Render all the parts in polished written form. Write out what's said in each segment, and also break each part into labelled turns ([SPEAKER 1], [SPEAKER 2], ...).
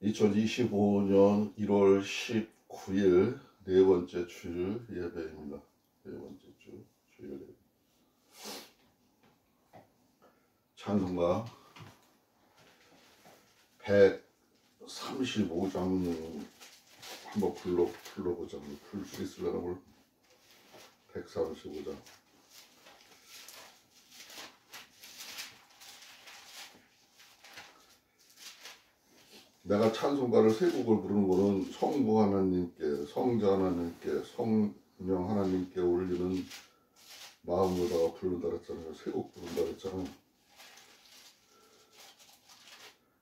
[SPEAKER 1] 2025년 1월 19일 네 번째 주일 예배입니다. 네 번째 주일 예배. 찬송가 135장 한번 불러보자. 풀 수 있으려나 뭘? 135장. 내가 찬송가를 세 곡을 부르는 거는 성부 하나님께, 성자 하나님께, 성령 하나님께 올리는 마음으로다가 부른다 그랬잖아요. 세 곡 부른다 그랬잖아요.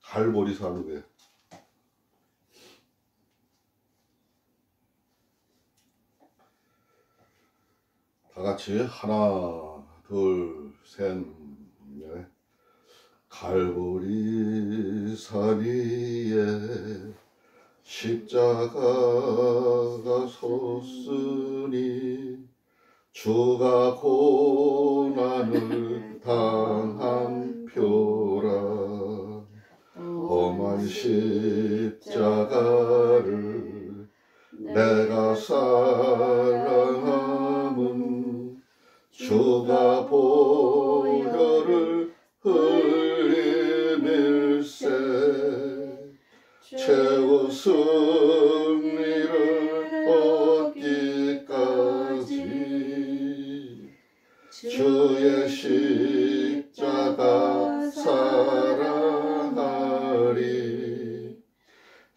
[SPEAKER 1] 갈보리 산후에 다 같이 하나 둘 셋 넷. 갈보리 산 위에 십자가가 섰으니 주가 고난을 당한 표라. 험한 십자가를 내가 사랑함은 주가 보혈을 흘림일세. 최후 승리를 얻기까지 주의 십자가 사랑하리.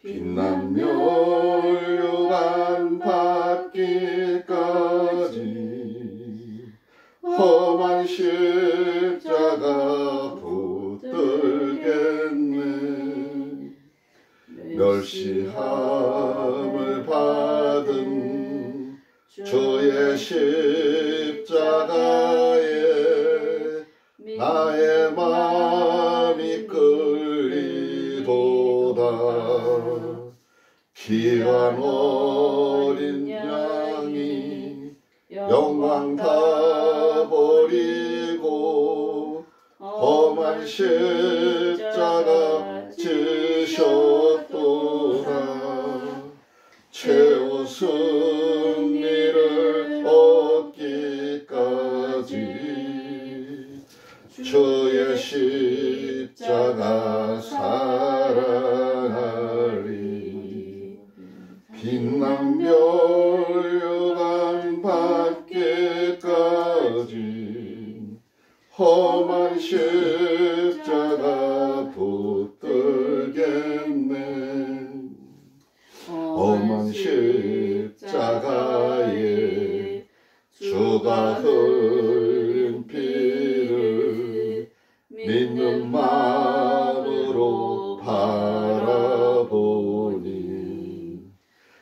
[SPEAKER 1] 빛난 멸류관 받기까지 험한 십자가 붙들겠네. 멸시함을 받은 주의 십자가에 나의 마음이 끌리도다. 귀한 어린 양이 영광 다 버리고 험한 십자가 지셨도다. 최후 승리를 얻기까지 주의 십자가 사랑하리. 빛난 멸류관 받기까지 험한 십자가 붙들겠네. 험한 십자가에 주가 흘린 피를 믿는 마음으로 바라보니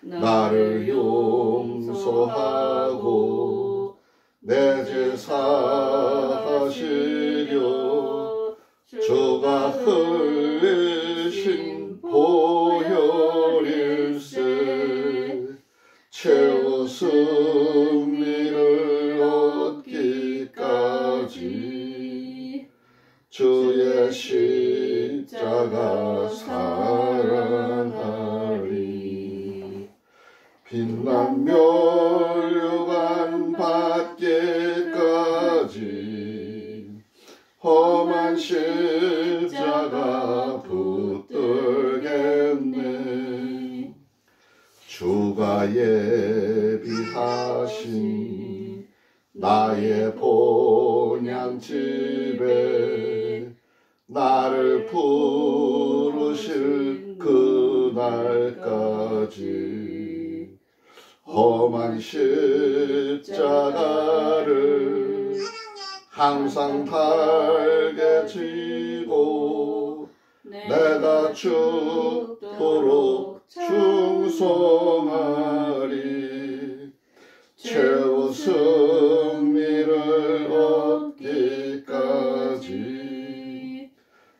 [SPEAKER 1] 나를 용서하고 내 죄 사하시려 주가 흘리신 보혈일세. 최후 승리를 얻기까지 주의 십자가 사랑하리. 빛난 멸류관 받기까지 험한 십자가 붙들겠네. 주가 예비하신 나의 본향집에 나를 부르실 그날까지 험한 십자가를 항상 달게 지고 내가 죽도록 충성하리. 최후 승리를 얻기까지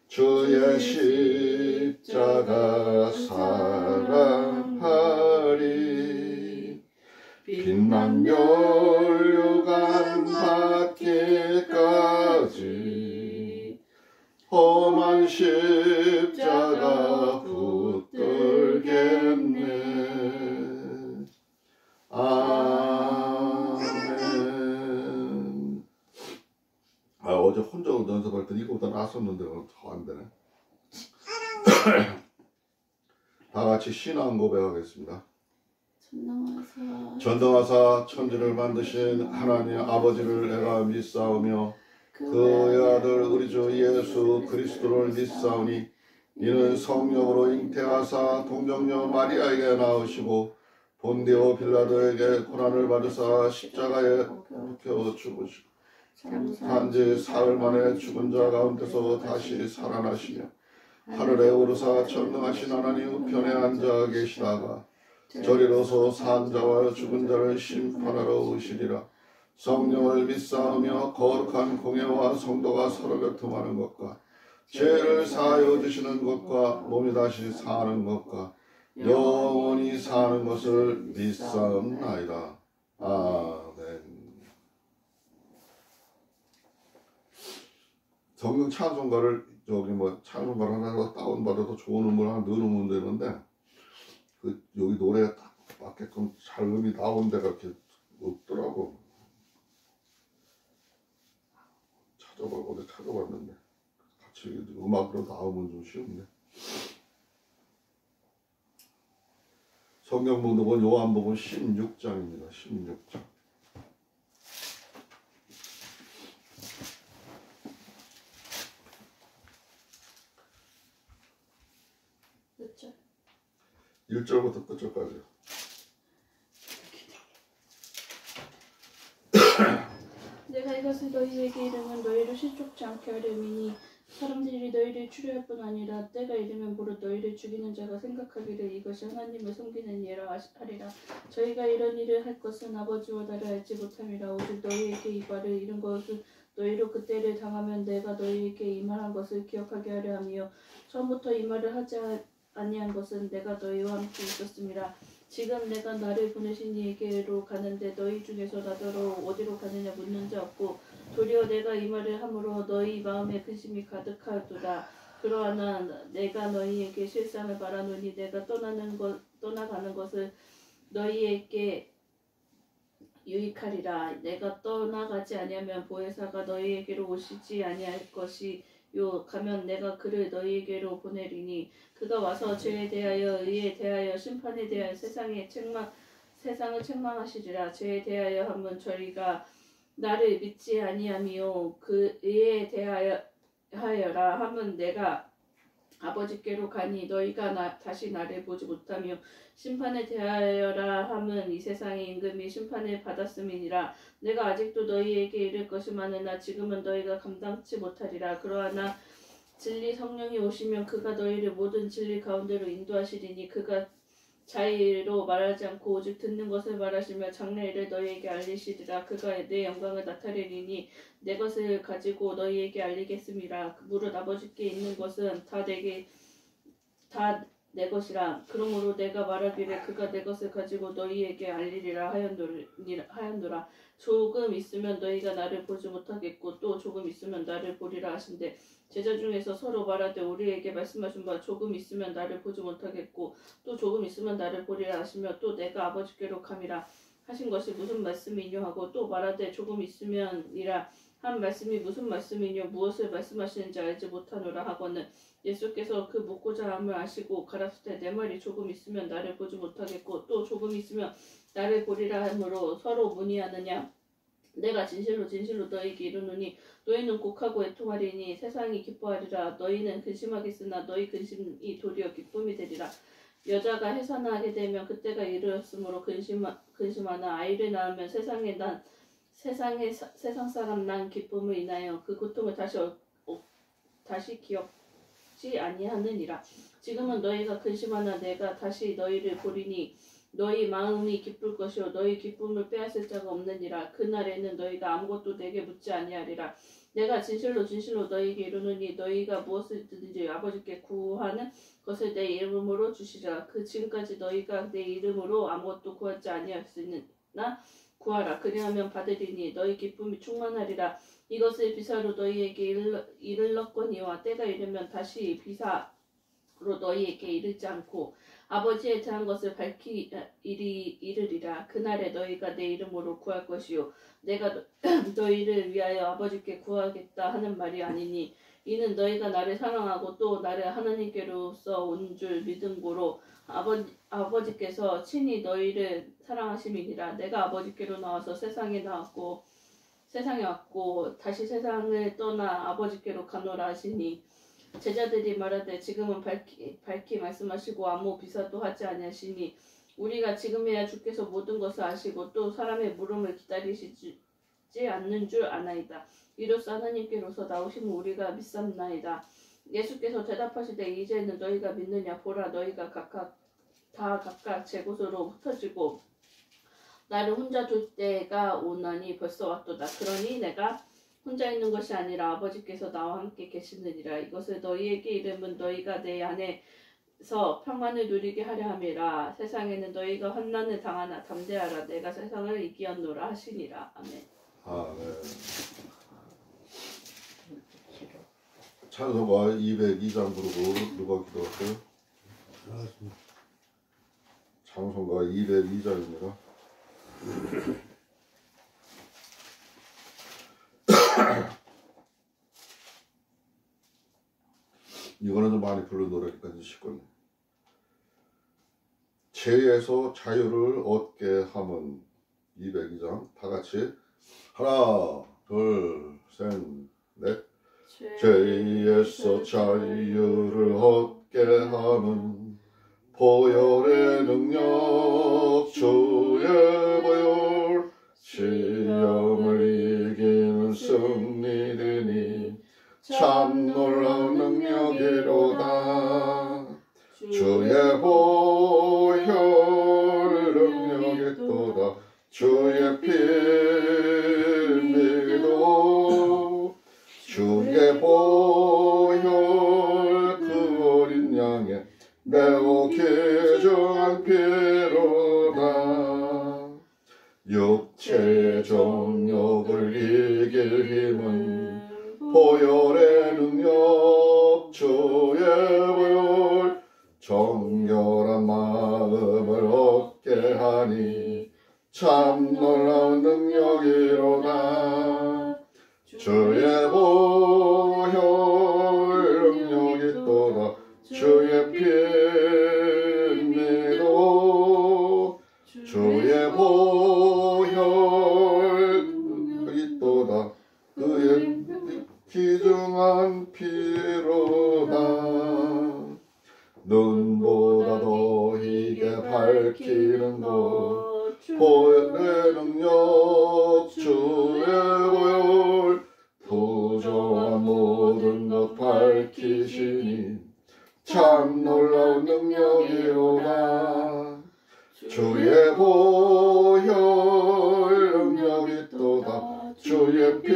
[SPEAKER 1] 주의 십자가 사랑하리. 빛난 멸류관 받기까지 험한 십자가 붙들 어제 혼자 연습할 때 이거보다 낫었는데 더 안 되네. 다 같이 신앙 고백하겠습니다. 전능하사 천지를 만드신 하나님 아버지를 내가 믿사오며 그의 아들 우리 주 예수 그리스도를 믿사오니 이는 성령으로 잉태하사 동정녀 마리아에게 낳으시고 본디오 빌라도에게 고난을 받으사 십자가에 못 죽으시고 단지 사흘 만에 죽은 자 가운데서 다시 살아나시며 하늘에 오르사 전능하신 하나님 우편에 앉아 계시다가 저리로서 산 자와 죽은 자를 심판하러 오시리라. 성령을 믿사오며 거룩한 공예와 성도가 서로 교통하는 것과 죄를 사하여 주시는 것과 몸이 다시 사는 것과 영원히 사는 것을 믿사옵나이다. 아멘. 성경 찬송가를 찬송가를 하나 다운받아도 좋은 음을 하나 넣으면 되는데 여기 노래에 딱 맞게끔 잘 음이 나온 데가 이렇게 없더라고. 어디 찾아봤는데 같이 음악으로 나오면 좀 쉬운데. 성경 문독은 요한복음 16장입니다. 16장.
[SPEAKER 2] 몇 절?
[SPEAKER 1] 1절부터 끝절까지요.
[SPEAKER 2] 내가 이것을 너희에게 이르면 너희를 실족지 않게 하려니니 사람들이 너희를 추려할 뿐 아니라 때가 이르면 무릇 너희를 죽이는 자가 생각하기를 이것이 하나님을 섬기는 예라 하리라. 저희가 이런 일을 할 것은 아버지와 나를 알지 못함이라. 오직 너희에게 이 말을 이룬 것은 너희로 그때를 당하면 내가 너희에게 이 말한 것을 기억하게 하려 하며 처음부터 이 말을 하지 아니한 것은 내가 너희와 함께 있었음이라. 지금 내가 나를 보내신 이에게로 가는데 너희 중에서 나더러 어디로 가느냐 묻는 자 없고 도리어 내가 이 말을 함으로 너희 마음에 근심이 가득하도다. 그러나 내가 너희에게 실상을 말하노니 내가 떠나가는 것을 너희에게 유익하리라. 내가 떠나가지 아니하면 보혜사가 너희에게로 오시지 아니할 것이요 가면 내가 그를 너희에게로 보내리니 그가 와서 죄에 대하여 의에 대하여 심판에 대하여 세상을 책망하시리라. 죄에 대하여 하면 저희가 나를 믿지 아니하며 그 의에 대하여라 하면 내가 아버지께로 가니 너희가 다시 나를 보지 못하며 심판에 대하여라 함은 이 세상의 임금이 심판을 받았음이니라. 내가 아직도 너희에게 이를 것이 많으나 지금은 너희가 감당치 못하리라. 그러나 진리 성령이 오시면 그가 너희를 모든 진리 가운데로 인도하시리니 그가 자의로 말하지 않고 오직 듣는 것을 말하시며 장래일을 너희에게 알리시리라. 그가 내 영광을 나타내리니 내 것을 가지고 너희에게 알리겠음이라. 무릇 아버지께 있는 것은 다 내 것이라. 그러므로 내가 말하기를 그가 내 것을 가지고 너희에게 알리리라 하였노라. 조금 있으면 너희가 나를 보지 못하겠고 또 조금 있으면 나를 보리라 하신대. 제자 중에서 서로 말하되 우리에게 말씀하신 바 조금 있으면 나를 보지 못하겠고 또 조금 있으면 나를 보리라 하시며 또 내가 아버지께로 감이라 하신 것이 무슨 말씀이뇨 하고 또 말하되 조금 있으면이라 한 말씀이 무슨 말씀이뇨 무엇을 말씀하시는지 알지 못하노라 하거늘 예수께서 그 묻고자 함을 아시고 가라사대 내 말이 조금 있으면 나를 보지 못하겠고 또 조금 있으면 나를 보리라 하므로 서로 문의하느냐. 내가 진실로 진실로 너희에게 이르노니 너희는 곡하고 애통하리니 세상이 기뻐하리라. 너희는 근심하겠으나 너희 근심이 도리어 기쁨이 되리라. 여자가 해산하게 되면 그때가 이르렀으므로 근심하나 아이를 낳으면 세상 사람 난 기쁨을 인하여 그 고통을 다시 기억지 아니하느니라. 지금은 너희가 근심하나 내가 다시 너희를 보리니 너희 마음이 기쁠 것이요 너희 기쁨을 빼앗을 자가 없느니라. 그날에는 너희가 아무것도 내게 묻지 아니하리라. 내가 진실로 진실로 너희에게 이르노니 너희가 무엇이든지 아버지께 구하는 것을 내 이름으로 주시리라. 그 지금까지 너희가 내 이름으로 아무것도 구하지 아니하였으나 구하라. 그리하면 받으리니 너희 기쁨이 충만하리라. 이것을 비사로 너희에게 이르렀거니와 때가 이르면 다시 비사 너희에게 이르지 않고 아버지의 대한 것을 이르리라. 그날에 너희가 내 이름으로 구할 것이요 내가 너희를 위하여 아버지께 구하겠다 하는 말이 아니니 이는 너희가 나를 사랑하고 또 나를 하나님께로서 온 줄 믿음으로 아버지께서 친히 너희를 사랑하심이니라. 내가 아버지께로 나와서 세상에 왔고 다시 세상을 떠나 아버지께로 가노라 하시니 제자들이 말하되 지금은 밝히 말씀하시고 아무 비사도 하지 아니하시니 우리가 지금이야 주께서 모든 것을 아시고 또 사람의 물음을 기다리시지 않는 줄 아나이다. 이로써 하나님께로서 나오심을 우리가 믿삼나이다. 예수께서 대답하시되 이제는 너희가 믿느냐. 보라 너희가 각각 제 곳으로 흩어지고 나를 혼자 둘 때가 오나니 벌써 왔도다. 그러니 내가 혼자 있는 것이 아니라 아버지께서 나와 함께 계시느니라. 이것을 너희에게 이름은 너희가 내 안에서 평안을 누리게 하려 함이라. 세상에는 너희가 환난을 당하나 담대하라. 내가 세상을 이기었노라 하시니라. 아멘.
[SPEAKER 1] 아멘. 찬송가 202장 부르고 누가 기도할까요? 찬송가 202장입니다. 이거는 좀 많이 부른 노래니까 쉽거든요. 죄에서 자유를 얻게 함은 202장 다 같이 하나 둘 셋 넷 죄에서 자유를 얻게 함은 보혈의 능력 주의 보혈 시험을 이기는 승리되니 참 놀라운 능력이로다. 주의 보혈 능력이 또다. 주의 피 믿어 주의 보혈 그 어린 양의 매우 귀중한 피로다. 육체의 정욕을 이길 힘은 보혈의 능력 주의 보혈 정결한 마음을 얻게 하니 참 놀라운 능력이로다. 주의 보혈 능력이 또다. 주의 피 믿어 주의 보혈 능력이 또다. 그의 귀중한 피로다. 눈보다 더 희게 밝히는 것 보혈의 능력 주의 보혈 부정한 모든 것 밝히시니 참 놀라운 능력이로다. 주의 보혈 능력이 또다. 주의 피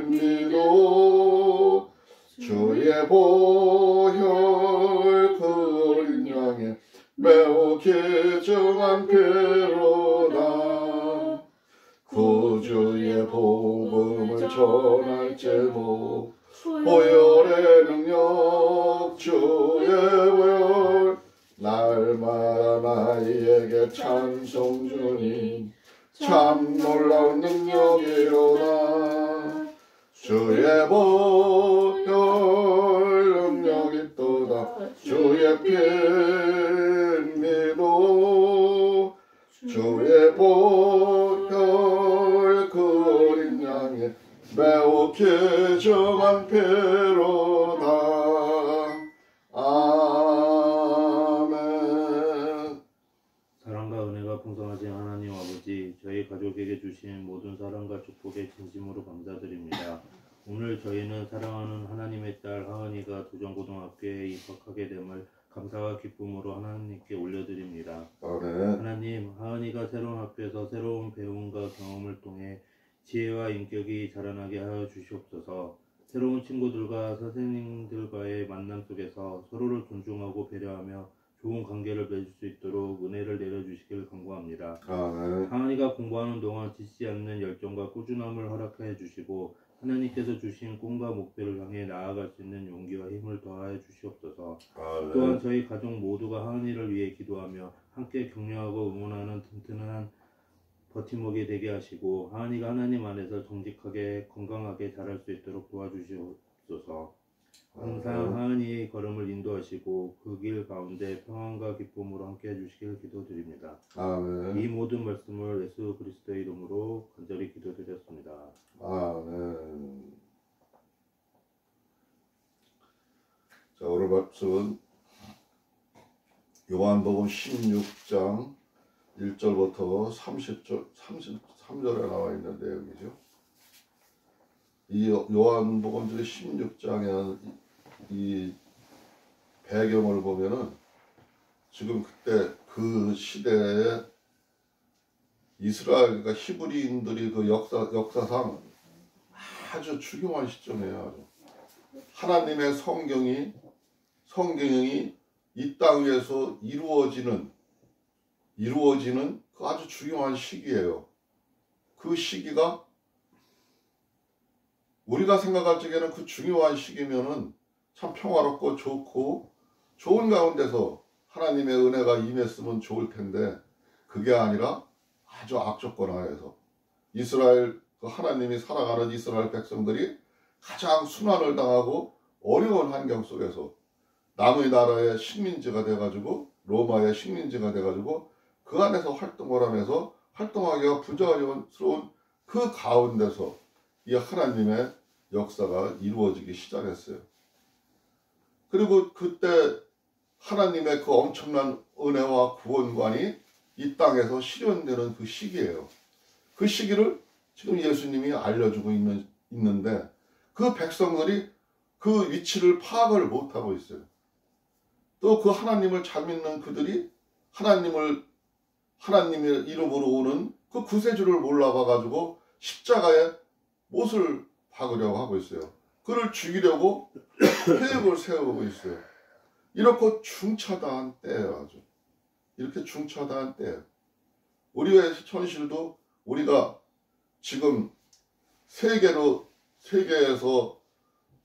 [SPEAKER 1] 믿어 주의 보혈 그 어린 양의 매우 귀중한 피로다. 구주의 복음을 전할 제목 보혈의 능력 주의 보혈 날마다 나에게 찬송 주니 참 놀라운 능력이로다. 주의 보혈 능력이 또다. 주의 피 믿어 주의 보혈 그 어린 양의 매우 귀중한 피로다. 아멘.
[SPEAKER 3] 사랑과 은혜가 풍성하신 하나님 아버지, 저희 가족에게 주신 모든 사랑과 축복에 진심으로 감사드립니다. 오늘 저희는 사랑하는 하나님의 딸 하은이가 도전고등학교에 입학하게 됨을 감사와 기쁨으로 하나님께 올려드립니다.
[SPEAKER 1] 아멘.
[SPEAKER 3] 하나님, 하은이가 새로운 학교에서 새로운 배움과 경험을 통해 지혜와 인격이 자라나게 하여 주시옵소서. 새로운 친구들과 선생님들과의 만남 속에서 서로를 존중하고 배려하며 좋은 관계를 맺을 수 있도록 은혜를 내려주시길 간구합니다.
[SPEAKER 1] 아멘.
[SPEAKER 3] 하은이가 공부하는 동안 지치 않는 열정과 꾸준함을 허락해 주시고 하나님께서 주신 꿈과 목표를 향해 나아갈 수 있는 용기와 힘을 더하여 주시옵소서.
[SPEAKER 1] 아멘.
[SPEAKER 3] 또한 저희 가족 모두가 하은이를 위해 기도하며 함께 격려하고 응원하는 튼튼한 버팀목이 되게 하시고 하은이가 하나님 안에서 정직하게 건강하게 자랄 수 있도록 도와주시옵소서. 항상 하은이의 걸음을 인도하시고 그 길 가운데 평안과 기쁨으로 함께 해주시길 기도드립니다.
[SPEAKER 1] 아멘.
[SPEAKER 3] 이 모든 말씀을 예수 그리스도의 이름으로 간절히 기도드렸습니다.
[SPEAKER 1] 아멘. 자, 오늘 말씀은 요한복음 16장 1절부터 33절에 나와 있는 내용이죠. 이 요한복음 16장의 이 배경을 보면은 지금 그때 그 시대에 이스라엘과 히브리인들이 그 역사상 아주 중요한 시점이에요. 아주. 하나님의 성경이 이 땅 위에서 이루어지는 그 아주 중요한 시기예요. 그 시기가 우리가 생각할 적에는 그 중요한 시기면은 참 평화롭고 좋고 좋은 가운데서 하나님의 은혜가 임했으면 좋을 텐데 그게 아니라 아주 악조건 하에서 이스라엘 그 하나님이 살아가는 이스라엘 백성들이 가장 순환을 당하고 어려운 환경 속에서 남의 나라의 식민지가 돼가지고 로마의 식민지가 돼가지고 그 안에서 활동을 하면서 활동하기가 부자연스러운 그 가운데서 이 하나님의 역사가 이루어지기 시작했어요. 그리고 그때 하나님의 그 엄청난 은혜와 구원관이 이 땅에서 실현되는 그 시기예요. 그 시기를 지금 예수님이 알려주고 있는데 그 백성들이 그 위치를 파악을 못하고 있어요. 또 그 하나님을 잘 믿는 그들이 하나님의 이름으로 오는 그 구세주를 몰라봐가지고 십자가에 못을 박으려고 하고 있어요. 그를 죽이려고 계획을 세우고 있어요. 이렇게 중차다한 때예요. 아주 이렇게 중차다한 때예요. 우리의 현실도 우리가 지금 세계에서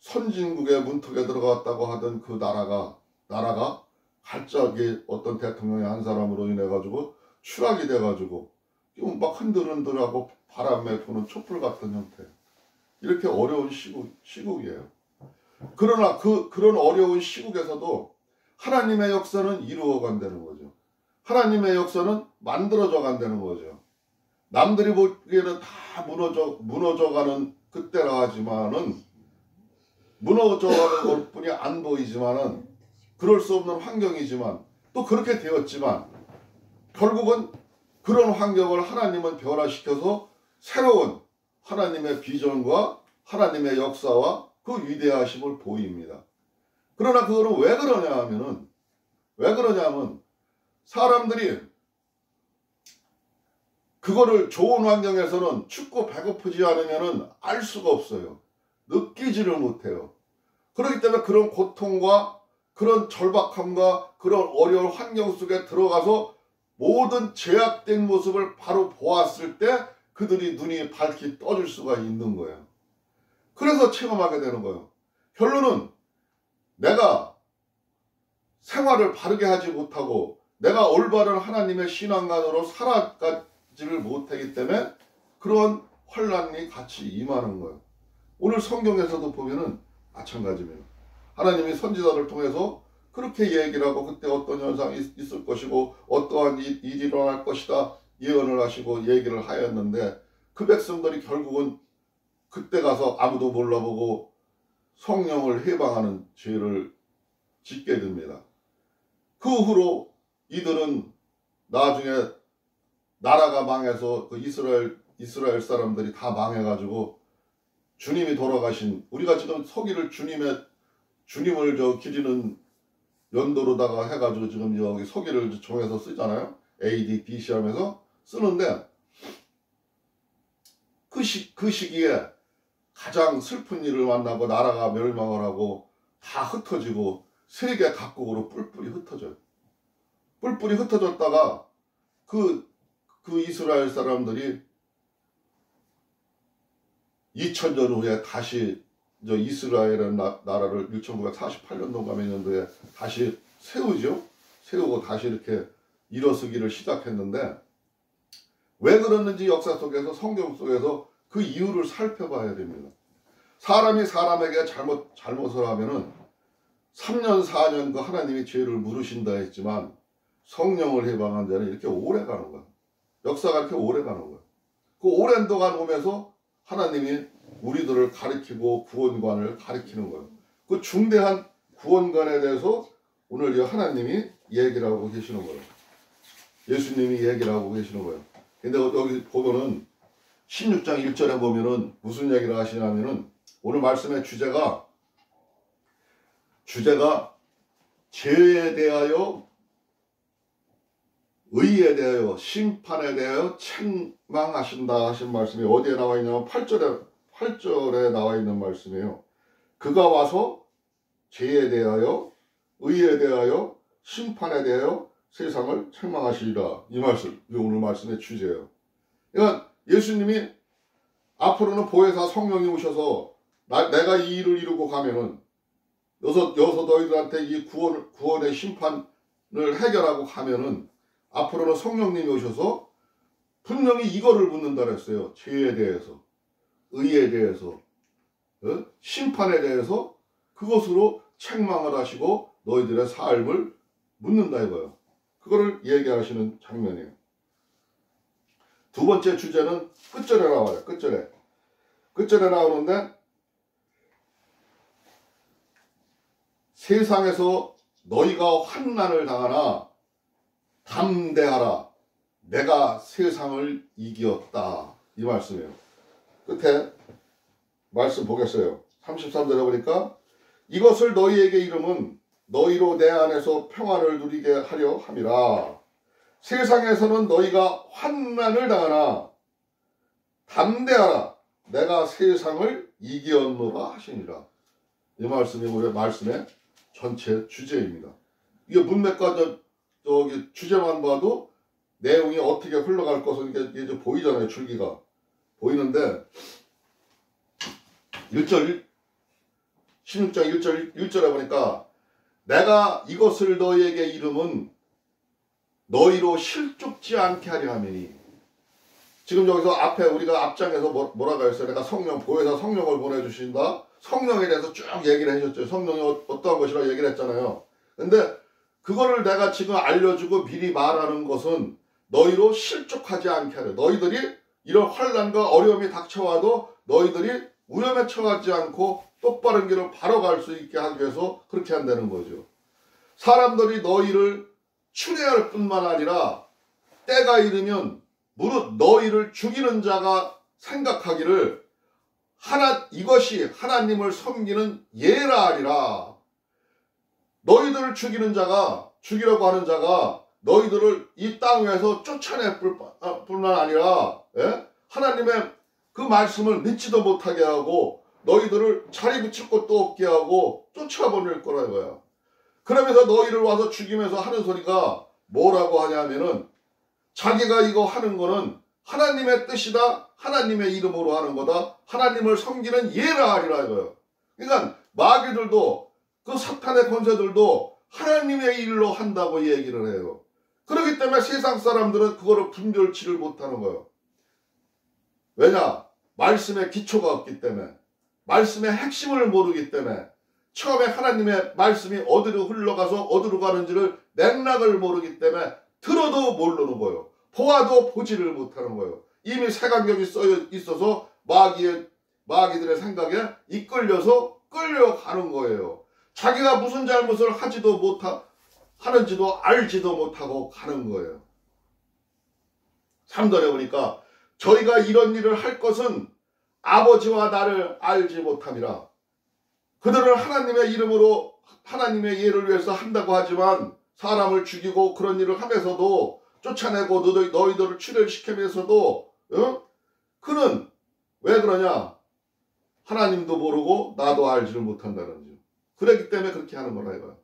[SPEAKER 1] 선진국의 문턱에 들어갔다고 하던 그 나라가 갑자기 어떤 대통령의 한 사람으로 인해 가지고 추락이 돼 가지고 막 흔들흔들하고 바람에 부는 촛불 같은 형태. 이렇게 어려운 시국이에요. 그러나 그런 어려운 시국에서도 하나님의 역사는 이루어 간다는 거죠. 하나님의 역사는 만들어져 간다는 거죠. 남들이 보기에는 다 무너져가는 그때라 하지만은 무너져가는 것뿐이 안 보이지만은 그럴 수 없는 환경이지만 또 그렇게 되었지만 결국은 그런 환경을 하나님은 변화시켜서 새로운 하나님의 비전과 하나님의 역사와 그 위대하심을 보입니다. 그러나 그거는 왜 그러냐면 사람들이 그거를 좋은 환경에서는 춥고 배고프지 않으면 알 수가 없어요. 느끼지를 못해요. 그렇기 때문에 그런 고통과 그런 절박함과 그런 어려운 환경 속에 들어가서 모든 제약된 모습을 바로 보았을 때 그들이 눈이 밝게 떠질 수가 있는 거예요. 그래서 체험하게 되는 거예요. 결론은 내가 생활을 바르게 하지 못하고 내가 올바른 하나님의 신앙관으로 살아가지를 못하기 때문에 그런 혼란이 같이 임하는 거예요. 오늘 성경에서도 보면은 마찬가지입니다. 하나님이 선지자를 통해서 그렇게 얘기를 하고 그때 어떤 현상이 있을 것이고 어떠한 일이 일어날 것이다 예언을 하시고 얘기를 하였는데 그 백성들이 결국은 그때 가서 아무도 몰라보고 성령을 해방하는 죄를 짓게 됩니다. 그 후로 이들은 나중에 나라가 망해서 그 이스라엘 사람들이 다 망해가지고 주님이 돌아가신 우리가 지금 서기를 주님을 기리는 연도로다가 해가지고 지금 여기 서기를 정해서 쓰잖아요. AD, BC 하면서 쓰는데 그 시기에 가장 슬픈 일을 만나고 나라가 멸망을 하고 다 흩어지고 세계 각국으로 뿔뿔이 흩어져요. 뿔뿔이 흩어졌다가 그 이스라엘 사람들이 2000년 후에 다시 이스라엘의 나라를 1948년도인가 몇 년도에 다시 세우죠. 세우고 다시 이렇게 일어서기를 시작했는데 왜 그러는지 역사 속에서 성경 속에서 그 이유를 살펴봐야 됩니다. 사람이 사람에게 잘못을 하면은 3년 4년 그 하나님이 죄를 물으신다 했지만 성령을 해방한 자는 이렇게 오래 가는 거야. 역사가 이렇게 오래 가는 거야. 그 오랜 동안 오면서 하나님이 우리들을 가리키고 구원관을 가리키는 거예요. 그 중대한 구원관에 대해서 오늘 이 하나님이 얘기를 하고 계시는 거예요. 예수님이 얘기를 하고 계시는 거예요. 근데 여기 보면은 16장 1절에 보면은 무슨 얘기를 하시냐면은 오늘 말씀의 주제가 죄에 대하여, 의에 대하여, 심판에 대하여 책망하신다 하신 말씀이 어디에 나와 있냐면 8절에 나와 있는 말씀이에요. 그가 와서 죄에 대하여, 의에 대하여, 심판에 대하여 세상을 책망하시리라. 이 말씀, 이 오늘 말씀의 주제예요. 그러니까 예수님이 앞으로는 보혜사 성령이 오셔서 내가 이 일을 이루고 가면은 여기서 너희들한테 이 구원의 심판을 해결하고 가면은 앞으로는 성령님이 오셔서 분명히 이거를 묻는다 그랬어요. 죄에 대해서, 의에 대해서, 심판에 대해서 그것으로 책망을 하시고 너희들의 삶을 묻는다 이거예요. 그거를 얘기하시는 장면이에요. 두 번째 주제는 끝절에 나와요. 끝절에 나오는데 세상에서 너희가 환난을 당하나 담대하라. 내가 세상을 이기었다. 이 말씀이에요. 끝에 말씀 보겠어요. 33절에 보니까 이것을 너희에게 이름은 너희로 내 안에서 평안을 누리게 하려 함이라. 세상에서는 너희가 환난을 당하나 담대하라. 내가 세상을 이기었노라 하시니라. 이 말씀이 우리 말씀의 전체 주제입니다. 이게 문맥과 저기 주제만 봐도 내용이 어떻게 흘러갈 것은 이게 보이잖아요. 줄기가 보이는데 16장 1절에 보니까 내가 이것을 너희에게 이름은 너희로 실족지 않게 하려 함이니. 지금 여기서 앞에 우리가 앞장에서 뭐라고 했어요? 내가 보혜사 성령을 보내주신다. 성령에 대해서 쭉 얘기를 해줬죠. 성령이 어떠한 것이라 얘기를 했잖아요. 근데 그거를 내가 지금 알려주고 미리 말하는 것은 너희로 실족하지 않게 하려. 너희들이 이런 환난과 어려움이 닥쳐와도 너희들이 위험에 처하지 않고 똑바른 길을 바로 갈 수 있게 하기 위해서 그렇게 한다는 거죠. 사람들이 너희를 추례할 뿐만 아니라 때가 이르면 무릇 너희를 죽이는 자가 생각하기를 이것이 하나님을 섬기는 예라 하리라. 너희들을 죽이려고 하는 자가 너희들을 이 땅 위에서 쫓아낼 뿐만 아니라 하나님의 그 말씀을 믿지도 못하게 하고 너희들을 자리 붙일 곳도 없게 하고 쫓아보낼 거라 이거야. 그러면서 너희를 와서 죽이면서 하는 소리가 뭐라고 하냐면은 자기가 이거 하는 거는 하나님의 뜻이다. 하나님의 이름으로 하는 거다. 하나님을 섬기는 예라 하리라 이거예요. 그러니까 마귀들도 그 사탄의 권세들도 하나님의 일로 한다고 얘기를 해요. 그렇기 때문에 세상 사람들은 그거를 분별치를 못하는 거예요. 왜냐? 말씀의 기초가 없기 때문에, 말씀의 핵심을 모르기 때문에, 처음에 하나님의 말씀이 어디로 흘러가서 어디로 가는지를 맥락을 모르기 때문에 들어도 모르는 거예요. 보아도 보지를 못하는 거예요. 이미 색안경이 써져 있어서 마귀들의 생각에 이끌려서 끌려가는 거예요. 자기가 무슨 잘못을 하는지도 알지도 못하고 가는 거예요. 3절에 보니까 저희가 이런 일을 할 것은 아버지와 나를 알지 못함이라. 그들은 하나님의 이름으로 하나님의 예를 위해서 한다고 하지만 사람을 죽이고 그런 일을 하면서도 쫓아내고 너희들을 출혈시키면서도 그는 왜 그러냐? 하나님도 모르고 나도 알지를 못한다는 점. 그렇기 때문에 그렇게 하는 거라 이거야.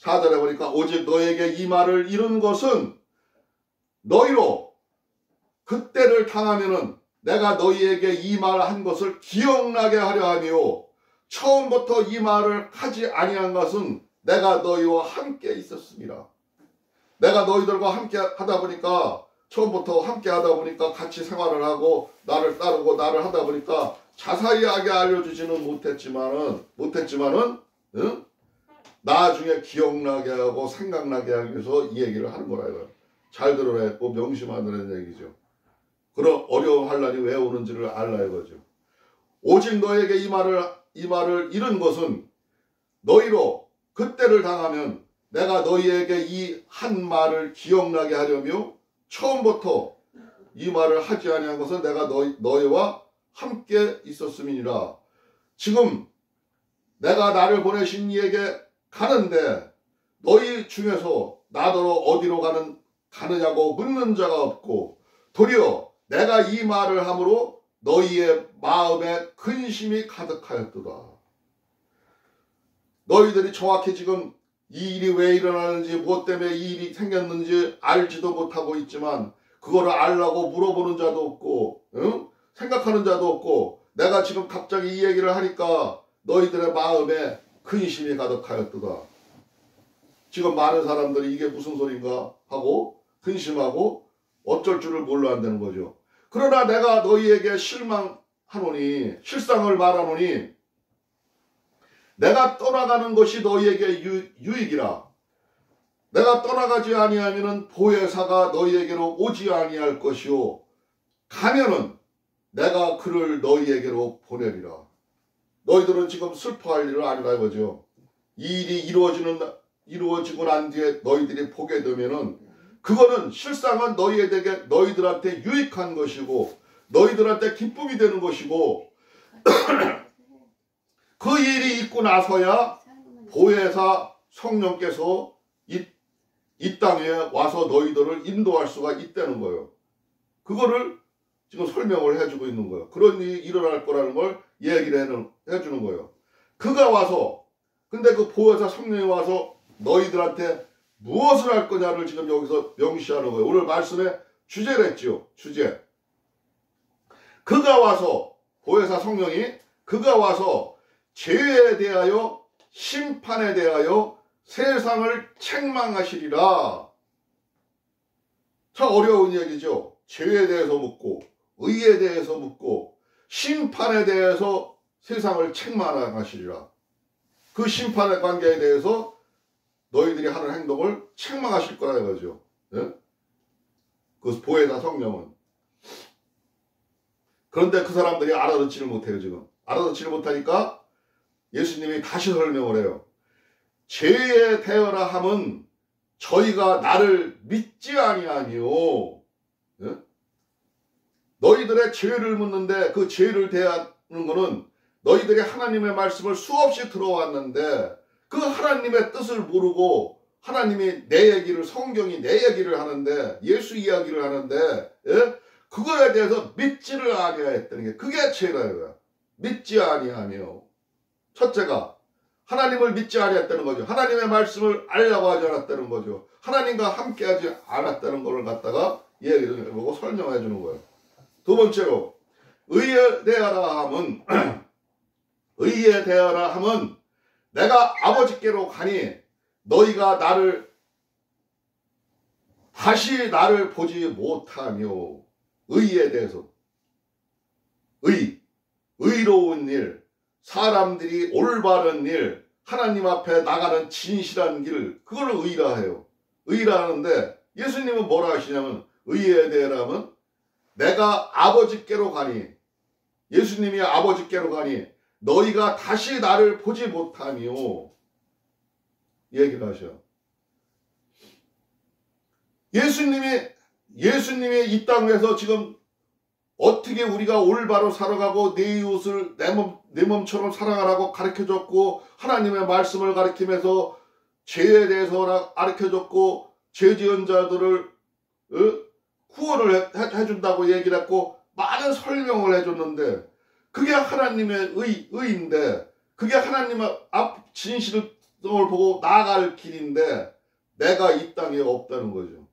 [SPEAKER 1] 4절에 보니까 오직 너에게 이 말을 이룬 것은 너희로 그때를 당하면은 내가 너희에게 이 말 한 것을 기억나게 하려 하며 처음부터 이 말을 하지 아니한 것은 내가 너희와 함께 있었습니다. 내가 너희들과 함께 하다 보니까 처음부터 함께 하다 보니까 같이 생활을 하고 나를 따르고 나를 하다 보니까 자세하게 알려주지는 못했지만은 응? 나중에 기억나게 하고 생각나게 하기 위해서 이 얘기를 하는 거라 이거야. 잘 들어라 했고 명심하는 얘기죠. 그런 어려운 환란이 왜 오는지를 알라 이거죠. 오직 너에게 이 말을 이른 것은 너희로 그때를 당하면 내가 너희에게 이 한 말을 기억나게 하려며 처음부터 이 말을 하지 아니한 것은 내가 너희와 함께 있었음이니라. 지금 내가 나를 보내신 이에게 가는데 너희 중에서 나더러 어디로 가느냐고 묻는 자가 없고 도리어 내가 이 말을 함으로 너희의 마음에 근심이 가득하였도다. 너희들이 정확히 지금 이 일이 왜 일어나는지 무엇 때문에 이 일이 생겼는지 알지도 못하고 있지만 그거를 알라고 물어보는 자도 없고 응? 생각하는 자도 없고 내가 지금 갑자기 이 얘기를 하니까 너희들의 마음에 근심이 가득하였도다. 지금 많은 사람들이 이게 무슨 소린가 하고 근심하고 어쩔 줄을 몰라 한다는 거죠. 그러나 내가 너희에게 실상을 말하노니 내가 떠나가는 것이 너희에게 유익이라. 내가 떠나가지 아니하면은 보혜사가 너희에게로 오지 아니할 것이요 가면은 내가 그를 너희에게로 보내리라. 너희들은 지금 슬퍼할 일은 아니라 이거죠. 이 일이 이루어지고 난 뒤에 너희들이 보게 되면은 그거는 실상은 너희들한테 유익한 것이고 너희들한테 기쁨이 되는 것이고 그 일이 있고 나서야 보혜사 성령께서 이 땅에 와서 너희들을 인도할 수가 있다는 거예요. 그거를 지금 설명을 해주고 있는 거예요. 그런 일이 일어날 거라는 걸 얘기를 해주는 거예요. 그가 와서 근데 그 보혜사 성령이 와서 너희들한테 무엇을 할 거냐를 지금 여기서 명시하는 거예요. 오늘 말씀의 주제를 했죠. 주제. 그가 와서 보혜사 성령이 그가 와서 죄에 대하여 심판에 대하여 세상을 책망하시리라. 참 어려운 얘기죠. 죄에 대해서 묻고 의에 대해서 묻고 심판에 대해서 세상을 책망하시리라. 그 심판의 관계에 대해서 너희들이 하는 행동을 책망하실 거라 이거죠. 예? 그 보혜사 성령은. 그런데 그 사람들이 알아듣지를 못해요. 지금 알아듣지를 못하니까 예수님이 다시 설명을 해요. 죄에 대하라 함은 저희가 나를 믿지 아니하니요. 예? 너희들의 죄를 묻는데 그 죄를 대하는 것은 너희들이 하나님의 말씀을 수없이 들어왔는데 그 하나님의 뜻을 모르고 하나님이 내 얘기를 성경이 내 얘기를 하는데 예수 이야기를 하는데 예? 그거에 대해서 믿지를 아니하였다는 게 그게 죄라요. 믿지 아니하며 첫째가 하나님을 믿지 아니했다는 거죠. 하나님의 말씀을 알려고 하지 않았다는 거죠. 하나님과 함께하지 않았다는 것을 갖다가 얘기를 해보고 설명해 주는 거예요. 두 번째로 의에 대하라 함은 내가 아버지께로 가니 너희가 다시 나를 보지 못하며 의에 대해서 의로운 일 사람들이 올바른 일 하나님 앞에 나가는 진실한 길 그걸 의라 해요. 의라 하는데 예수님은 뭐라 하시냐면 의에 대하면 내가 아버지께로 가니 예수님이 아버지께로 가니 너희가 다시 나를 보지 못하며 얘기를 하셔. 예수님이 이 땅에서 지금 어떻게 우리가 올바로 살아가고 내 이웃을 내 몸처럼 사랑하라고 가르쳐줬고 하나님의 말씀을 가르치면서 죄에 대해서 가르쳐줬고 죄 지은 자들을 구원을 해준다고 얘기를 했고 많은 설명을 해줬는데 그게 하나님의 의인데 그게 하나님의 앞 진실을 보고 나아갈 길인데 내가 이 땅에 없다는 거죠.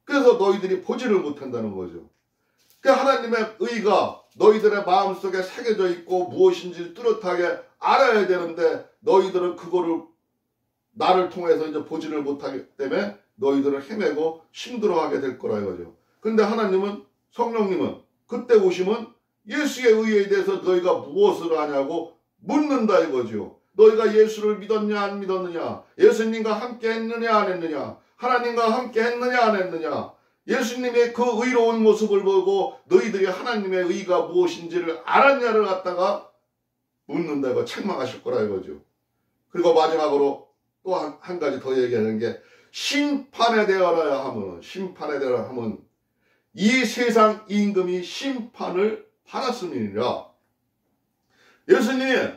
[SPEAKER 1] 그래서 너희들이 보지를 못한다는 거죠. 그 하나님의 의가 너희들의 마음속에 새겨져 있고 무엇인지 뚜렷하게 알아야 되는데 너희들은 그거를 나를 통해서 이제 보지를 못하기 때문에 너희들은 헤매고 힘들어하게 될 거라 이거죠. 근데 하나님은, 성령님은 그때 오시면 예수의 의에 대해서 너희가 무엇을 하냐고 묻는다 이거죠. 너희가 예수를 믿었냐 안 믿었느냐, 예수님과 함께 했느냐 안 했느냐, 하나님과 함께 했느냐 안 했느냐, 예수님의 그 의로운 모습을 보고 너희들이 하나님의 의가 무엇인지를 알았냐를 갖다가 묻는다 이거, 책망하실 거라 이거죠. 그리고 마지막으로 또 한 가지 더 얘기하는 게, 심판에 대하여야 하면, 심판에 대하여 하면 이 세상 임금이 심판을 받았음이니라. 예수님이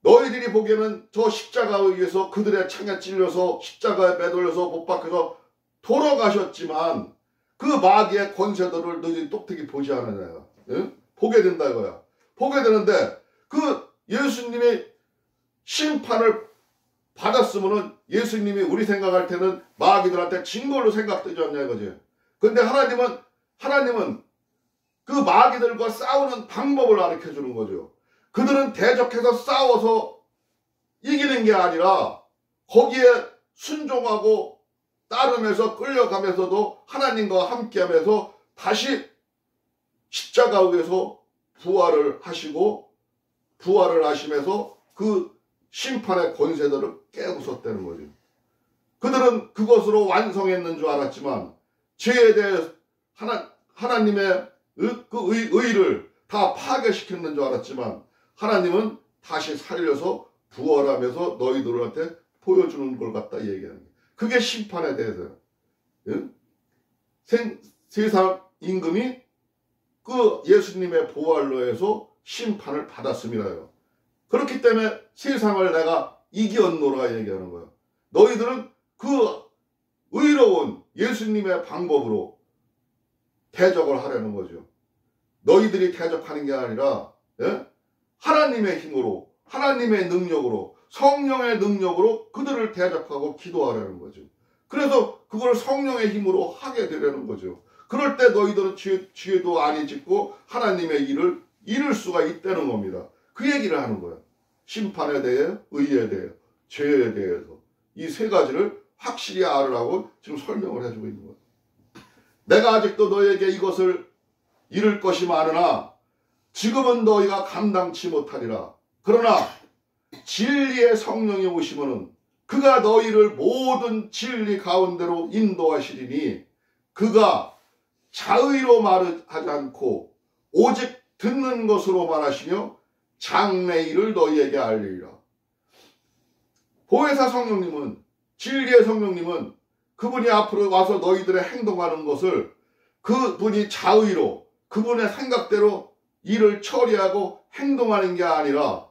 [SPEAKER 1] 너희들이 보기에는 저 십자가에 의해서 그들의 창에 찔려서 십자가에 매달려서 못 박혀서 돌아가셨지만 그 마귀의 권세들을 너희들이 똑똑히 보지 않았냐. 응? 보게 된다 이거야. 보게 되는데 그 예수님이 심판을 받았으면은 예수님이 우리 생각할 때는 마귀들한테 진 걸로 생각되지 않냐 이거지. 근데 하나님은 그 마귀들과 싸우는 방법을 가르쳐 주는 거죠. 그들은 대적해서 싸워서 이기는 게 아니라 거기에 순종하고 따르면서 끌려가면서도 하나님과 함께하면서 다시 십자가 위에서 부활을 하시면서 그 심판의 권세들을 깨부쉈다는 거죠. 그들은 그것으로 완성했는 줄 알았지만 죄에 대해 하나님의 의를 다 파괴시켰는 줄 알았지만 하나님은 다시 살려서 부활하면서 너희들한테 보여주는 걸 갖다 얘기하는 거예요. 그게 심판에 대해서요. 세상 임금이 그 예수님의 부활로 해서 심판을 받았음이라요. 그렇기 때문에 세상을 내가 이겼노라 얘기하는 거예요. 너희들은 그 의로운 예수님의 방법으로 대적을 하려는 거죠. 너희들이 대적하는 게 아니라 하나님의 힘으로, 하나님의 능력으로, 성령의 능력으로 그들을 대적하고 기도하려는 거죠. 그래서 그걸 성령의 힘으로 하게 되려는 거죠. 그럴 때 너희들은 죄도 안 짓고 하나님의 일을 이룰 수가 있다는 겁니다. 그 얘기를 하는 거예요. 심판에 대해, 의에 대해, 죄에 대해서 이 세 가지를 확실히 알으라고 지금 설명을 해주고 있는 거예요. 내가 아직도 너에게 이것을 이룰 것이 많으나 지금은 너희가 감당치 못하리라. 그러나 진리의 성령이 오시면은 그가 너희를 모든 진리 가운데로 인도하시리니 그가 자의로 말하지 않고 오직 듣는 것으로 말하시며 장래일을 너희에게 알리리라. 보혜사 성령님은, 진리의 성령님은 그분이 앞으로 와서 너희들의 행동하는 것을 그분이 자의로 그분의 생각대로 일을 처리하고 행동하는 게 아니라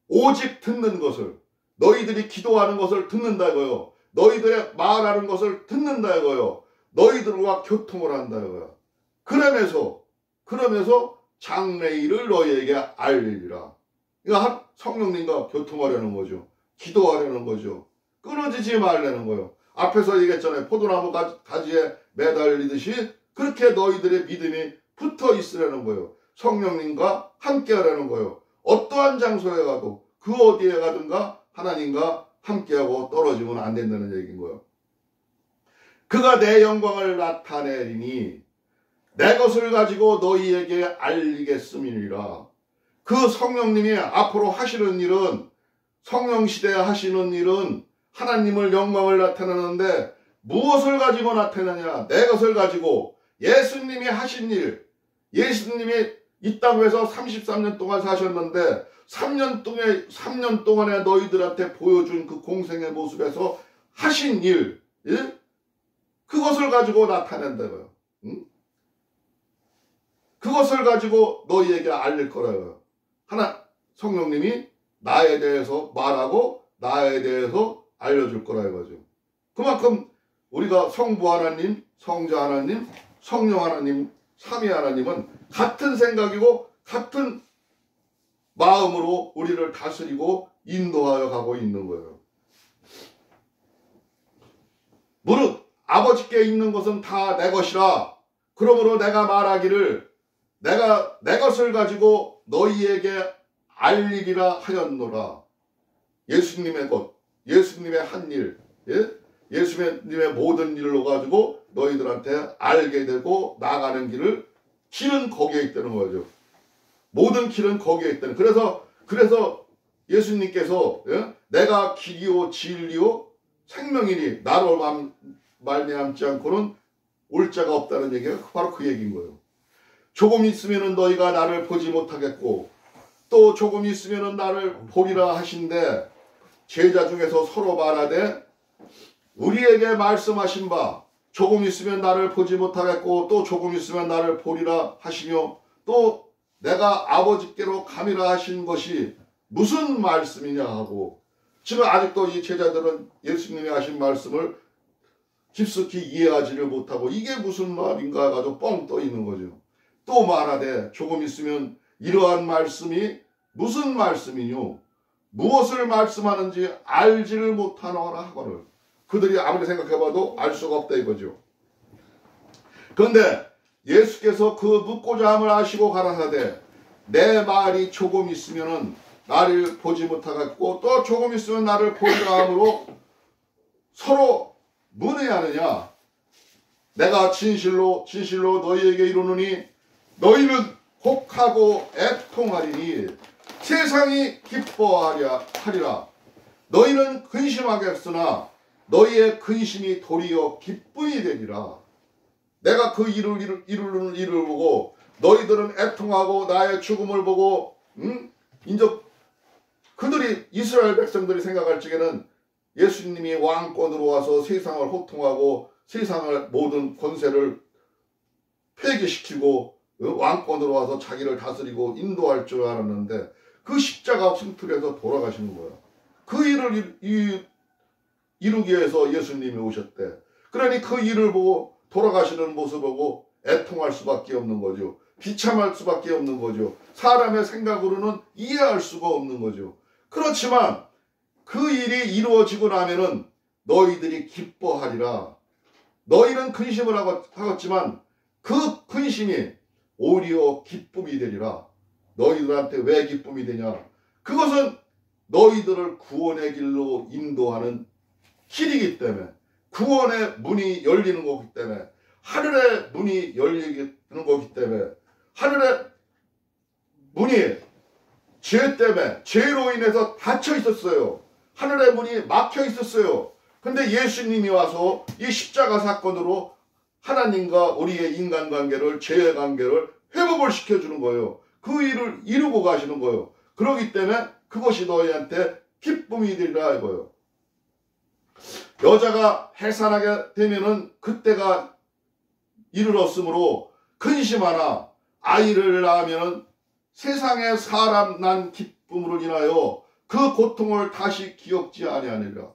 [SPEAKER 1] 오직 듣는 것을, 너희들이 기도하는 것을 듣는다 이거요. 너희들의 말하는 것을 듣는다 이거요. 너희들과 교통을 한다 이거야. 그러면서 장래일을 너희에게 알리리라. 그러니까 성령님과 교통하려는 거죠. 기도하려는 거죠. 끊어지지 말라는 거예요. 앞에서 얘기했잖아요. 포도나무 가지에 매달리듯이 그렇게 너희들의 믿음이 붙어 있으라는 거예요. 성령님과 함께 하라는 거예요. 어떠한 장소에 가도 그 어디에 가든가 하나님과 함께하고 떨어지면 안 된다는 얘기인 거예요. 그가 내 영광을 나타내리니 내 것을 가지고 너희에게 알리겠음이니라. 그 성령님이 앞으로 하시는 일은, 성령시대에 하시는 일은 하나님을 영광을 나타내는데 무엇을 가지고 나타내냐? 내 것을 가지고 예수님이 하신 일, 예수님이 이 땅에서 33년 동안 사셨는데 3년 동안에 너희들한테 보여준 그 공생의 모습에서 하신 일, 그것을 가지고 나타낸다고요. 그것을 가지고 너희에게 알릴 거라고요. 성령님이 나에 대해서 말하고 나에 대해서 알려줄 거라 이거죠. 그만큼 우리가 성부 하나님, 성자 하나님, 성령 하나님, 삼위 하나님은 같은 생각이고 같은 마음으로 우리를 다스리고 인도하여 가고 있는 거예요. 무릇 아버지께 있는 것은 다 내 것이라. 그러므로 내가 말하기를 내가 내 것을 가지고 너희에게 알리리라 하였노라. 예수님의 것, 예수님의 한 일, 예수님의 모든 일로 가지고 너희들한테 알게 되고 나가는 길은 거기에 있다는 거죠. 모든 길은 거기에 있다는. 그래서 예수님께서 내가 길이요 진리요 생명이니 나로 말미암지 않고는 올 자가 없다는 얘기가 바로 그 얘기인 거예요. 조금 있으면은 너희가 나를 보지 못하겠고 또 조금 있으면은 나를 보리라 하신대. 제자 중에서 서로 말하되 우리에게 말씀하신 바 조금 있으면 나를 보지 못하겠고 또 조금 있으면 나를 보리라 하시며 또 내가 아버지께로 가미라 하신 것이 무슨 말씀이냐 하고, 지금 아직도 이 제자들은 예수님이 하신 말씀을 깊숙이 이해하지를 못하고 이게 무슨 말인가 가지고 뻥 떠 있는 거죠. 또 말하되 조금 있으면 이러한 말씀이 무슨 말씀이뇨 무엇을 말씀하는지 알지를 못하노라 하거늘. 그들이 아무리 생각해봐도 알 수가 없다 이거죠. 그런데 예수께서 그 묻고자 함을 아시고 가라사대 내 말이 조금 있으면은 나를 보지 못하겠고 또 조금 있으면 나를 보리라 함으로 서로 문의하느냐. 내가 진실로 너희에게 이르노니 너희는 혹하고 애통하리니 세상이 기뻐하리라. 너희는 근심하겠으나 너희의 근심이 도리어 기쁨이 되리라. 내가 그 일을 이루는 일을 보고 너희들은 애통하고 나의 죽음을 보고 인적 그들이 이스라엘 백성들이 생각할 적에는 예수님이 왕권으로 와서 세상을 호통하고 세상을 모든 권세를 폐기시키고 왕권으로 와서 자기를 다스리고 인도할 줄 알았는데 그 십자가 승틀에서 돌아가시는 거예요. 그 일을 이루기 위해서 예수님이 오셨대. 그러니 그 일을 보고 돌아가시는 모습을 보고 애통할 수밖에 없는 거죠. 비참할 수밖에 없는 거죠. 사람의 생각으로는 이해할 수가 없는 거죠. 그렇지만 그 일이 이루어지고 나면은 너희들이 기뻐하리라. 너희는 근심을 하겠지만 그 근심이 오히려 기쁨이 되리라. 너희들한테 왜 기쁨이 되냐? 그것은 너희들을 구원의 길로 인도하는 길이기 때문에, 구원의 문이 열리는 거기 때문에, 하늘의 문이 열리는 거기 때문에, 하늘의 문이 죄 때문에, 죄로 인해서 닫혀 있었어요. 하늘의 문이 막혀 있었어요. 근데 예수님이 와서 이 십자가 사건으로 하나님과 우리의 인간관계를, 죄의 관계를 회복을 시켜주는 거예요. 그 일을 이루고 가시는 거예요. 그렇기 때문에 그것이 너희한테 기쁨이 되리라 이거예요. 여자가 해산하게 되면은 그때가 이르렀으므로 근심하나 아이를 낳으면은 세상에 사람 난 기쁨으로 인하여 그 고통을 다시 기억지 아니하니라.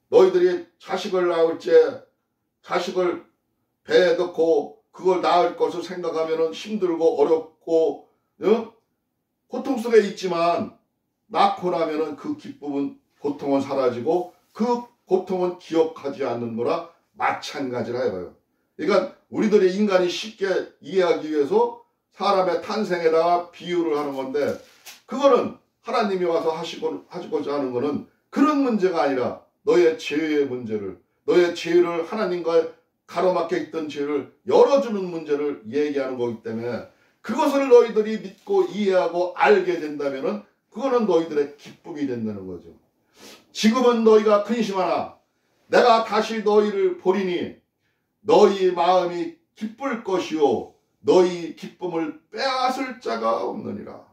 [SPEAKER 1] 너희들이 자식을 낳을 때 자식을 배에 넣고 그걸 낳을 것을 생각하면은 힘들고 어렵고 고통 속에 있지만 낳고 나면은 그 기쁨은 고통은 사라지고 그 고통은 기억하지 않는 거라 마찬가지라 해봐요. 그러니까 우리들이 인간이 쉽게 이해하기 위해서 사람의 탄생에다가 비유를 하는 건데 그거는 하나님이 와서 하시고자 하는 거는 그런 문제가 아니라 너의 죄의 문제를, 너의 죄를 하나님과 가로막혀 있던 죄를 열어주는 문제를 얘기하는 거기 때문에 그것을 너희들이 믿고 이해하고 알게 된다면은 그거는 너희들의 기쁨이 된다는 거죠. 지금은 너희가 근심하나 내가 다시 너희를 보리니 너희 마음이 기쁠 것이요 너희 기쁨을 빼앗을 자가 없느니라.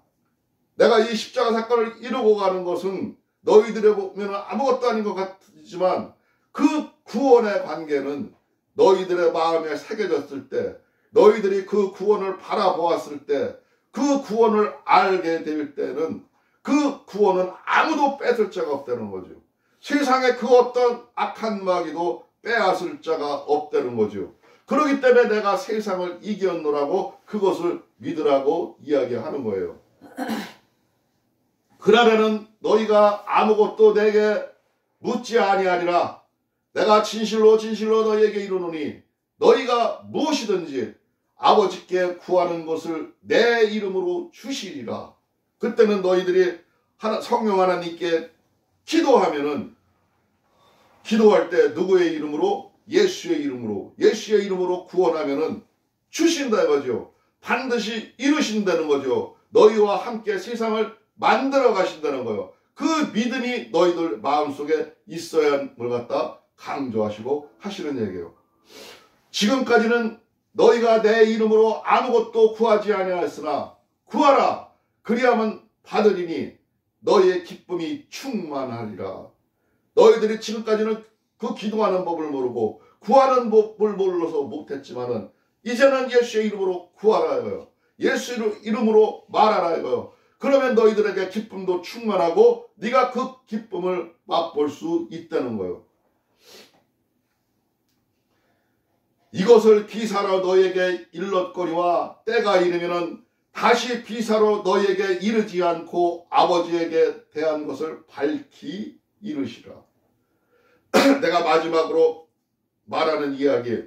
[SPEAKER 1] 내가 이 십자가 사건을 이루고 가는 것은 너희들에 보면 아무것도 아닌 것 같지만 그 구원의 관계는 너희들의 마음에 새겨졌을 때, 너희들이 그 구원을 바라보았을 때, 그 구원을 알게 될 때는 그 구원은 아무도 뺏을 자가 없다는 거죠. 세상에 그 어떤 악한 마귀도 빼앗을 자가 없다는 거죠. 그렇기 때문에 내가 세상을 이겼노라고 그것을 믿으라고 이야기하는 거예요. 그러면은 너희가 아무것도 내게 묻지 아니하리라. 내가 진실로 진실로 너희에게 이르노니 너희가 무엇이든지 아버지께 구하는 것을 내 이름으로 주시리라. 그때는 너희들이 성령 하나님께 기도하면은 기도할 때 누구의 이름으로? 예수의 이름으로 구원하면은 주신다 이거죠. 반드시 이루신다는 거죠. 너희와 함께 세상을 만들어 가신다는 거예요. 그 믿음이 너희들 마음속에 있어야 뭘 갖다 강조하시고 하시는 얘기예요. 지금까지는 너희가 내 이름으로 아무것도 구하지 아니하였으나 구하라 그리하면 받으리니 너희의 기쁨이 충만하리라. 너희들이 지금까지는 그 기도하는 법을 모르고 구하는 법을 몰라서 못했지만은 이제는 예수의 이름으로 구하라 이거요. 예수의 이름으로 말하라 이거요. 그러면 너희들에게 기쁨도 충만하고 네가 그 기쁨을 맛볼 수 있다는 거예요. 이것을 비사로 너희에게 일렀거니와 때가 이르면은 다시 비사로 너희에게 이르지 않고 아버지에게 대한 것을 밝히 이르시라. 내가 마지막으로 말하는 이야기,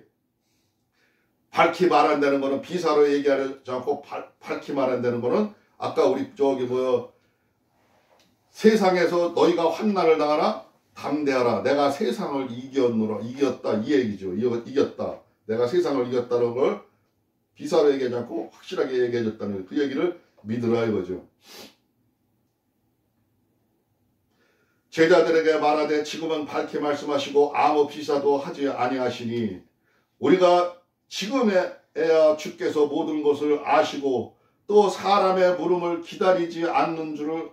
[SPEAKER 1] 밝히 말한다는 것은 비사로 얘기하지 않고 밝히 말한다는 것은 아까 우리 세상에서 너희가 환난을 당하나 담대하라. 내가 세상을 이겼다 이 얘기죠. 이겼다. 내가 세상을 이겼다는 걸 비사로 얘기하지 않고 확실하게 얘기해줬다는 그 얘기를 믿으라 이거죠. 제자들에게 말하되 지금은 밝게 말씀하시고 아무 비사도 하지 아니하시니 우리가 지금에야 주께서 모든 것을 아시고 또 사람의 물음을 기다리지 않는 줄을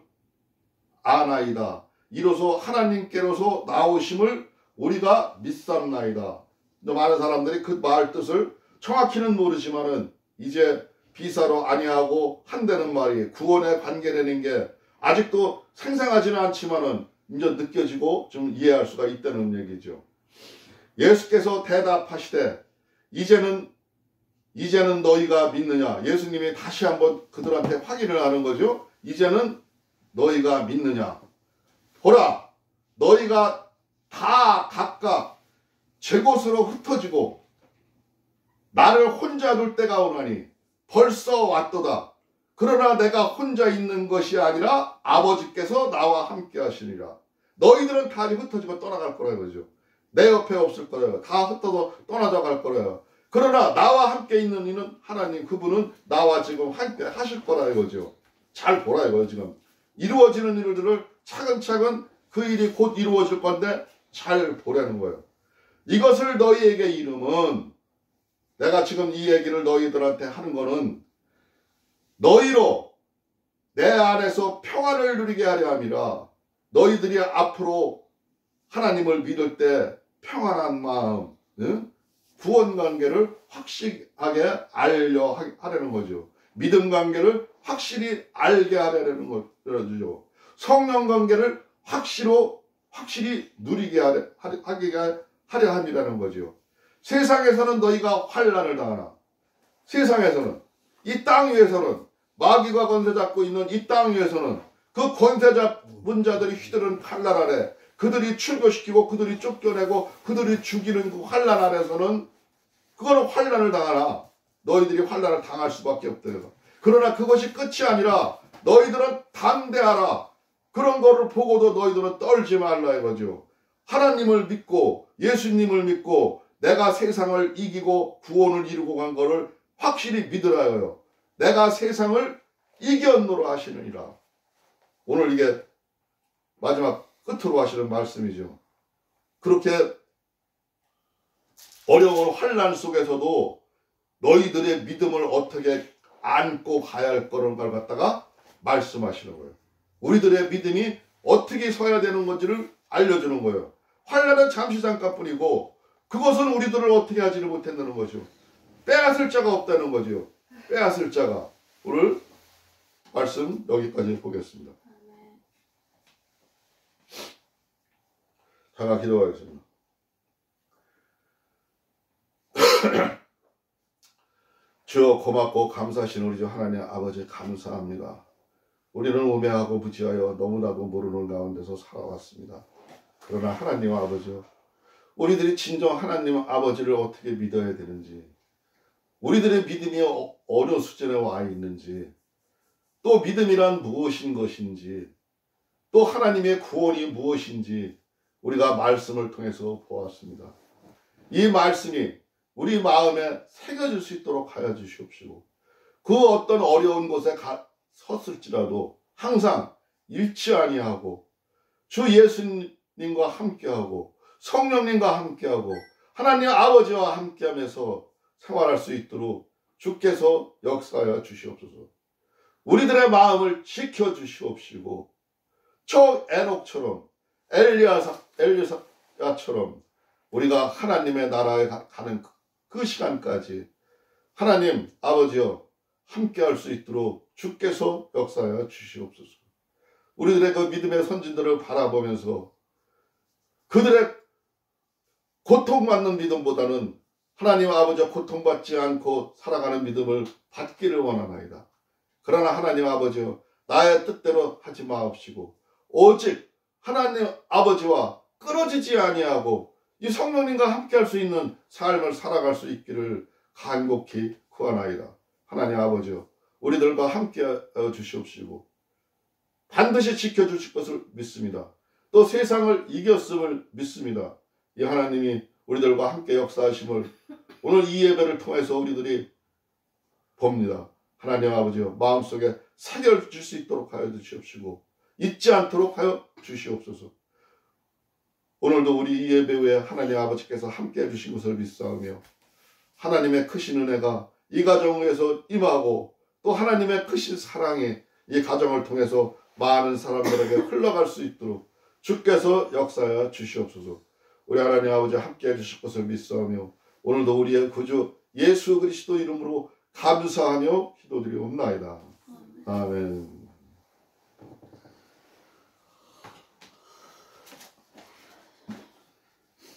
[SPEAKER 1] 아나이다. 이로써 하나님께로서 나오심을 우리가 믿삼나이다. 많은 사람들이 그 말 뜻을 정확히는 모르지만은 이제 비사로 아니하고 한다는 말이 구원에 관계되는 게 아직도 생생하지는 않지만은 이제 느껴지고 좀 이해할 수가 있다는 얘기죠. 예수께서 대답하시되 이제는 너희가 믿느냐. 예수님이 다시 한번 그들한테 확인을 하는 거죠. 이제는 너희가 믿느냐. 보라 너희가 다 각각 제 곳으로 흩어지고 나를 혼자 둘 때가 오나니 벌써 왔도다. 그러나 내가 혼자 있는 것이 아니라 아버지께서 나와 함께 하시니라. 너희들은 다 흩어지고 떠나갈 거라 이거죠. 내 옆에 없을 거예요. 다 흩어져 떠나져 갈 거예요. 그러나 나와 함께 있는 이는 하나님 그분은 나와 지금 함께 하실 거라 이거죠. 잘 보라 이거예요. 지금 이루어지는 일들을 차근차근 그 일이 곧 이루어질 건데 잘 보라는 거예요. 이것을 너희에게 이름은 내가 지금 이 얘기를 너희들한테 하는 거는 너희로 내 안에서 평안을 누리게 하려 함이라. 너희들이 앞으로 하나님을 믿을 때 평안한 마음, 구원 관계를 확실하게 알려 하려는 거죠. 믿음 관계를 확실히 알게 하려는 거죠. 성령 관계를 확실히 누리게 하려 함이라는 거죠. 세상에서는 너희가 환난을 당하나 세상에서는 이 땅 위에서는 마귀가 권세 잡고 있는 이 땅 위에서는 그 권세 잡은 자들이 휘두른 환난 아래 그들이 출교시키고 그들이 쫓겨내고 그들이 죽이는 그 환난 아래서는 그거는 환난을 당하나 너희들이 환난을 당할 수밖에 없대요. 그러나 그것이 끝이 아니라 너희들은 담대하라. 그런 거를 보고도 너희들은 떨지 말라 이거죠. 하나님을 믿고 예수님을 믿고 내가 세상을 이기고 구원을 이루고 간 거를 확실히 믿으라요. 내가 세상을 이겼노라 하시느니라. 오늘 이게 마지막 끝으로 하시는 말씀이죠. 그렇게 어려운 환난 속에서도 너희들의 믿음을 어떻게 안고 가야 할 거를 갖다가 말씀하시는 거예요. 우리들의 믿음이 어떻게 서야 되는 건지를 알려주는 거예요. 환난은 잠시 잠깐뿐이고 그것은 우리들을 어떻게 하지를 못한다는 거죠. 빼앗을 자가 없다는 거죠. 빼앗을 자가. 오늘 말씀 여기까지 보겠습니다. 제가 기도하겠습니다. 주여 고맙고 감사하신 우리 주 하나님 아버지 감사합니다. 우리는 우매하고 부지하여 너무나도 모르는 가운데서 살아왔습니다. 그러나 하나님 아버지 우리들이 진정 하나님 아버지를 어떻게 믿어야 되는지, 우리들의 믿음이 어느 수준에 와 있는지, 또 믿음이란 무엇인 것인지, 또 하나님의 구원이 무엇인지 우리가 말씀을 통해서 보았습니다. 이 말씀이 우리 마음에 새겨질 수 있도록 하여 주시옵시고, 그 어떤 어려운 곳에 섰을지라도 항상 잃지 아니하고 주 예수님과 함께하고 성령님과 함께하고 하나님 아버지와 함께하면서 생활할 수 있도록 주께서 역사하여 주시옵소서. 우리들의 마음을 지켜주시옵시고 저 에녹처럼 엘리야처럼 우리가 하나님의 나라에 가는 그 시간까지 하나님 아버지여 함께할 수 있도록 주께서 역사하여 주시옵소서. 우리들의 그 믿음의 선진들을 바라보면서 그들의 고통받는 믿음보다는 하나님 아버지와 고통받지 않고 살아가는 믿음을 받기를 원하나이다. 그러나 하나님 아버지여 나의 뜻대로 하지 마옵시고 오직 하나님 아버지와 끊어지지 아니하고 이 성령님과 함께할 수 있는 삶을 살아갈 수 있기를 간곡히 구하나이다. 하나님 아버지여 우리들과 함께하여 주시옵시고 반드시 지켜주실 것을 믿습니다. 또 세상을 이겼음을 믿습니다. 이 하나님이 우리들과 함께 역사하심을 오늘 이 예배를 통해서 우리들이 봅니다. 하나님 아버지여 마음속에 새겨줄 수 있도록 하여 주시옵시고 잊지 않도록 하여 주시옵소서. 오늘도 우리 이 예배 후에 하나님 아버지께서 함께 해주신 것을 믿사오며 하나님의 크신 은혜가 이 가정에서 임하고 또 하나님의 크신 사랑이 이 가정을 통해서 많은 사람들에게 흘러갈 수 있도록 주께서 역사하여 주시옵소서. 우리 하나님 아버지 함께 해주실 것을 믿사오며 오늘도 우리의 구주 예수 그리스도 이름으로 감사하며 기도드리옵나이다. 아멘.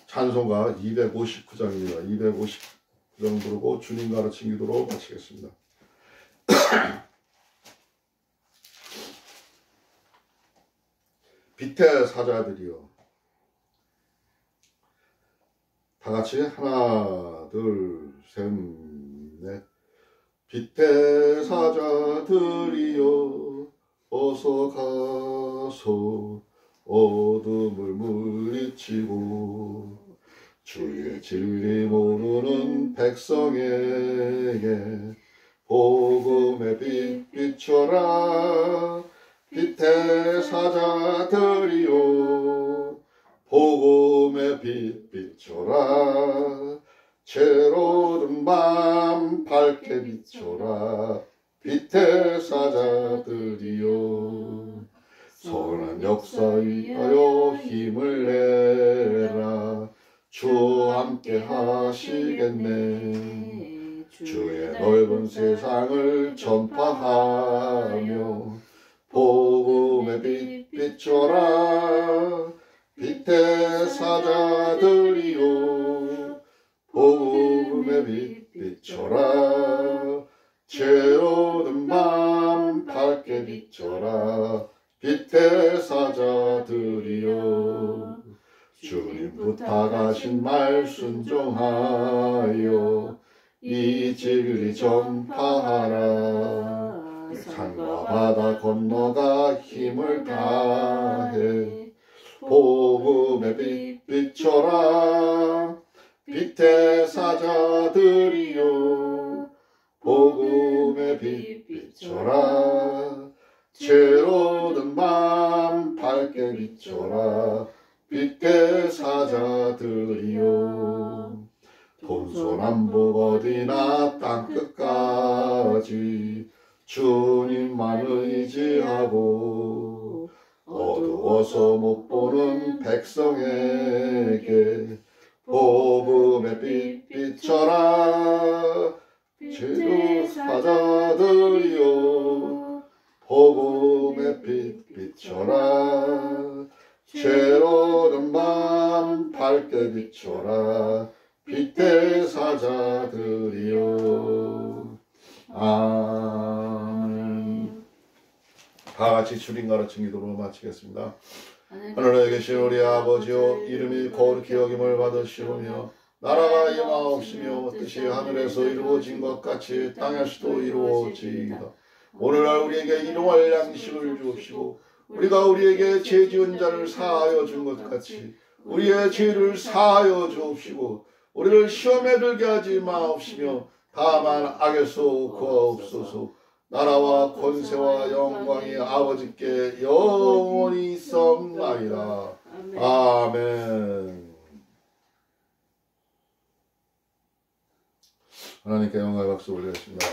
[SPEAKER 1] 찬송가 259장입니다. 259장 부르고 주님 가르친 기도로 마치겠습니다. 빛의 사자들이여 다같이 하나 둘 셋 넷 빛의 사자들이여 어서 가서 어둠을 물리치고 주의 진리 모르는 백성에게 복음의 빛 비춰라. 빛의 사자들이여 복음의 빛 비춰라. 채로운 밤 밝게 비춰라. 빛의 사자들이여 선한 역사 위하여 힘을 내라. 주 함께 하시겠네. 주의 넓은 세상을 전파하며 복음의 빛 비춰라. 빛의 사자들이여 복음의 빛 비춰라. 채로운 밤 밝게 비춰라. 빛의 사자들이여 주님 부탁하신 말 순종하여 이 진리 전파하라. 산과 바다 건너가 힘을 다해 복음의 빛 비춰라. 빛의 사자들이여 복음의 빛 비춰라. 채로운 밤 밝게 비춰라. 빛의 사자들이여 동서남북 어디나 땅끝까지 주님만 의지하고 어두워서 못 보는 백성에게 복음의 빛 비춰라. 주의 사자들이여 복음의 빛 비춰라. 채로운 밤 밝게 비춰라. 빛의 사자들이여. 아멘. 다같이 주님 가르친 기도로 마치겠습니다. 하늘에 계신 우리 아버지여 이름이 거룩히 여김을 받으시오며 나라가 임하옵시며 뜻이 하늘에서 이루어진 것 같이 땅에서도 이루어지이다. 오늘날 우리에게 일용할 양식을 주옵시고 우리가 우리에게 죄 지은 자를 사하여 준 것 같이 우리의 죄를 사하여 주옵시고 우리를 시험에 들게 하지 마옵시며 다만 악에서 구하옵소서. 나라와 권세와 영광이 아버지께 영원히 있사옵나이다. 아멘. 하나님께 영광의 박수 올리겠습니다.